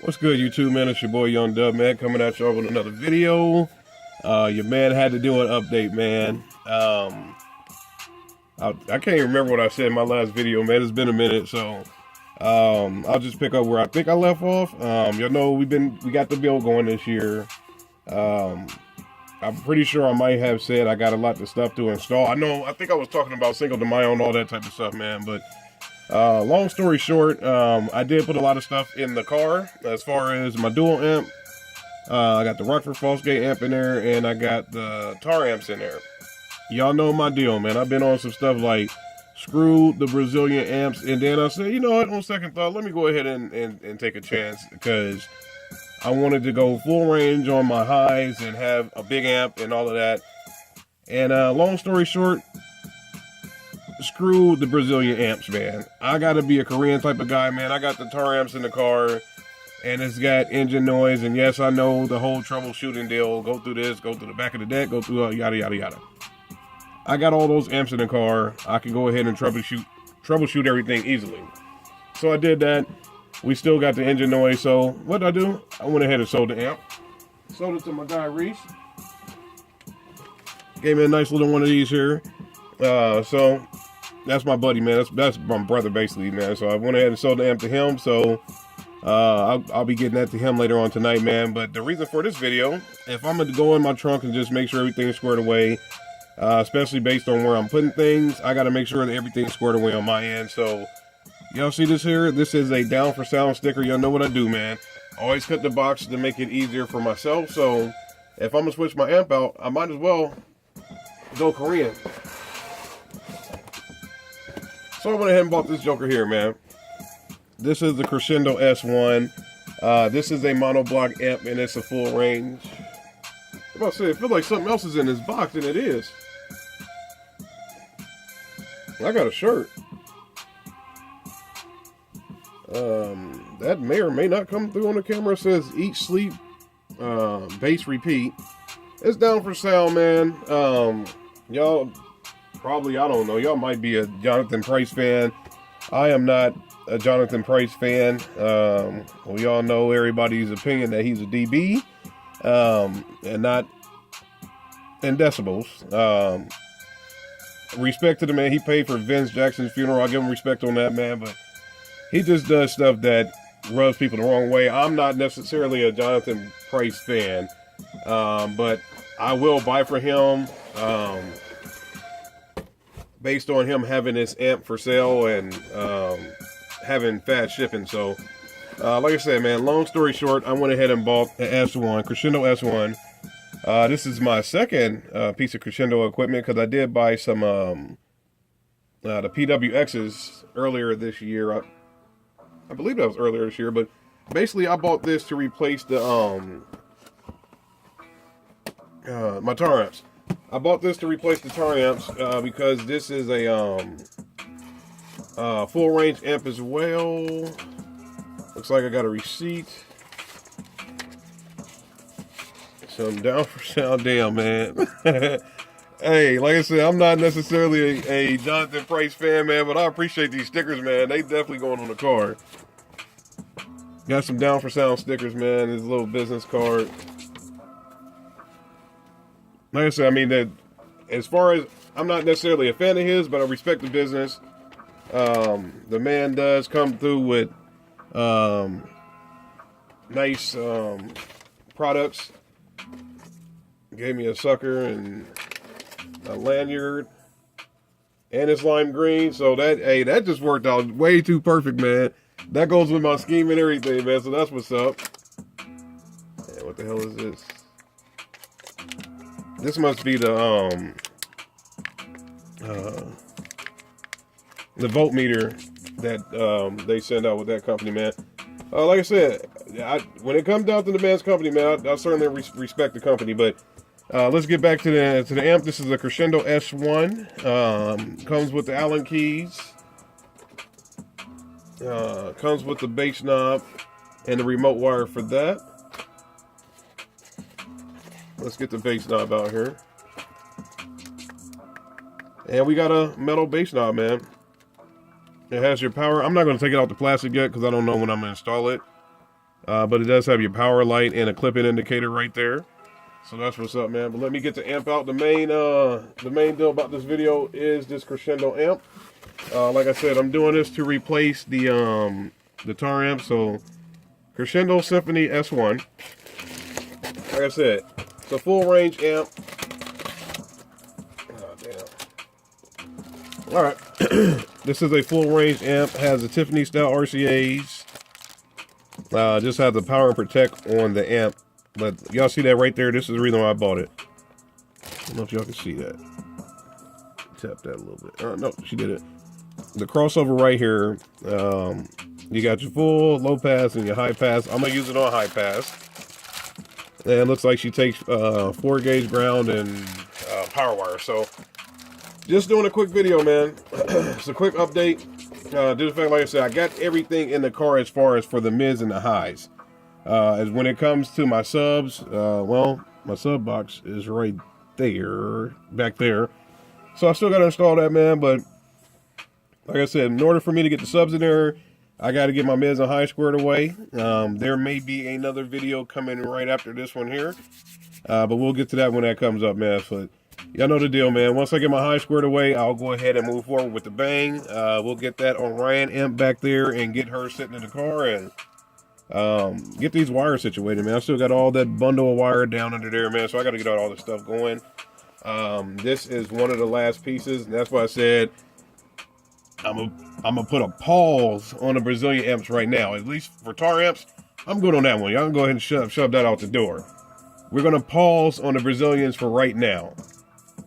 What's good, YouTube, man? It's your boy Young Dub, man, coming at y'all with another video. Your man had to do an update, man. I can't even remember what I said in my last video, man. It's been a minute, so I'll just pick up where I think I left off. Y'all know we got the build going this year. I'm pretty sure I might have said I got a lot of stuff to install. I think I was talking about Cinco de Mayo and all that type of stuff, man, but long story short, I did put a lot of stuff in the car as far as my dual amp. I got the Rockford Fosgate amp in there, and I got the Taramps in there. Y'all know my deal, man. I've been on some stuff like screw the Brazilian amps, and then I said, you know what, on second thought, let me go ahead and take a chance, because I wanted to go full range on my highs and have a big amp and all of that. And long story short, screw the Brazilian amps, man. I gotta be a Korean type of guy, man. I got the Taramps in the car, and it's got engine noise, and yes, I know the whole troubleshooting deal. Go through this, go through the back of the deck, go through yada yada yada. I got all those amps in the car. I can go ahead and troubleshoot everything easily. So I did that. We still got the engine noise, so what did I do? I went ahead and sold the amp. Sold it to my guy Reese. Gave me a nice little one of these here. So that's my buddy, man. That's my brother, basically, man. So I went ahead and sold the amp to him. So I'll be getting that to him later on tonight, man. But the reason for this video, if I'm going to go in my trunk and just make sure everything's squared away, especially based on where I'm putting things, I got to make sure that everything's squared away on my end. So y'all see this here? This is a down for sound sticker. Y'all know what I do, man. Always cut the box to make it easier for myself. So if I'm going to switch my amp out, I might as well go Korean. So I went ahead and bought this joker here, man. This is the Crescendo S1. This is a monoblock amp, and it's a full range. I'm about to say, I feel like something else is in this box, and it is. I got a shirt. That may or may not come through on the camera. It says eat, sleep, bass, repeat. It's down for sound, man. Y'all probably, I don't know, y'all might be a Jonathan Price fan. I am not a Jonathan Price fan. We all know everybody's opinion that he's a DB, and not in decibels. Respect to the man. He paid for Vince Jackson's funeral. I'll give him respect on that, man, but he just does stuff that rubs people the wrong way. I'm not necessarily a Jonathan Price fan, but I will buy for him, based on him having this amp for sale and having fast shipping. So like I said, man, long story short, I went ahead and bought the S1, Crescendo S1. This is my second piece of Crescendo equipment, because I did buy some the PWXs earlier this year. I believe that was earlier this year, but basically I bought this to replace the my Taramps. I bought this to replace the Taramps because this is a full range amp as well. Looks like I got a receipt. So I'm down for sound. Damn, man. Hey, like I said, I'm not necessarily a Jonathan Price fan, man, but I appreciate these stickers, man. They definitely going on the card. Got some down for sound stickers, man. This little business card. Like I said, I mean, that as far as, I'm not necessarily a fan of his, but I respect the business. The man does come through with nice products. Gave me a sucker and a lanyard, and it's lime green. So that, hey, that just worked out way too perfect, man. That goes with my scheme and everything, man. So that's what's up. Man, what the hell is this? This must be the voltmeter that they send out with that company, man. Like I said, when it comes down to the man's company, man, I certainly respect the company. But let's get back to the amp. This is a Crescendo S1. Comes with the Allen keys. Comes with the bass knob and the remote wire for that. Let's get the bass knob out here. And we got a metal bass knob, man. It has your power. I'm not going to take it out the plastic yet, because I don't know when I'm going to install it. but it does have your power light and a clip-in indicator right there. So that's what's up, man. But let me get the amp out. The main deal about this video is this Crescendo amp. Like I said, I'm doing this to replace the Taramps. So Crescendo Symphony S1. Like I said, it's a full range amp. Oh, damn. All right. This is a full range amp. Has a Tiffany style RCAs. Just has the power and protect on the amp. But y'all see that right there? This is the reason why I bought it. I don't know if y'all can see that. Tap that a little bit. No, she did it. The crossover right here. You got your full low pass and your high pass. I'm gonna use it on high pass. And it looks like she takes 4 gauge ground and power wire. So just doing a quick video, man. It's a quick update. Due to the fact, like I said, I got everything in the car as far as for the mids and the highs. As when it comes to my subs, well, my sub box is right there, back there. So I still got to install that, man. But like I said, in order for me to get the subs in there, I got to get my mids and highs squared away. There may be another video coming right after this one here. But we'll get to that when that comes up, man. So y'all know the deal, man. Once I get my high squared away, I'll go ahead and move forward with the bang. We'll get that on Ryan Imp back there and get her sitting in the car and get these wires situated, man. I still got all that bundle of wire down under there, man. So I got to get all this stuff going. This is one of the last pieces, and that's why I said I'm gonna put a pause on the Brazilian amps right now. At least for Taramps, I'm good on that one. Y'all can go ahead and shove that out the door. We're gonna pause on the Brazilians for right now.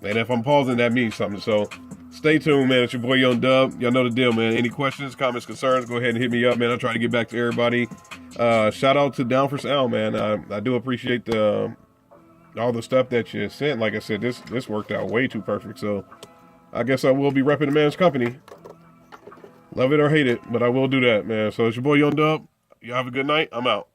And if I'm pausing, that means something. So stay tuned, man. It's your boy Young Dub. Y'all know the deal, man. Any questions, comments, concerns, go ahead and hit me up, man. I'll try to get back to everybody. Shout out to Down for Sound, man. I do appreciate all the stuff that you sent. Like I said, this worked out way too perfect. So I guess I will be repping the man's company. Love it or hate it, but I will do that, man. So it's your boy Young Dub. You have a good night. I'm out.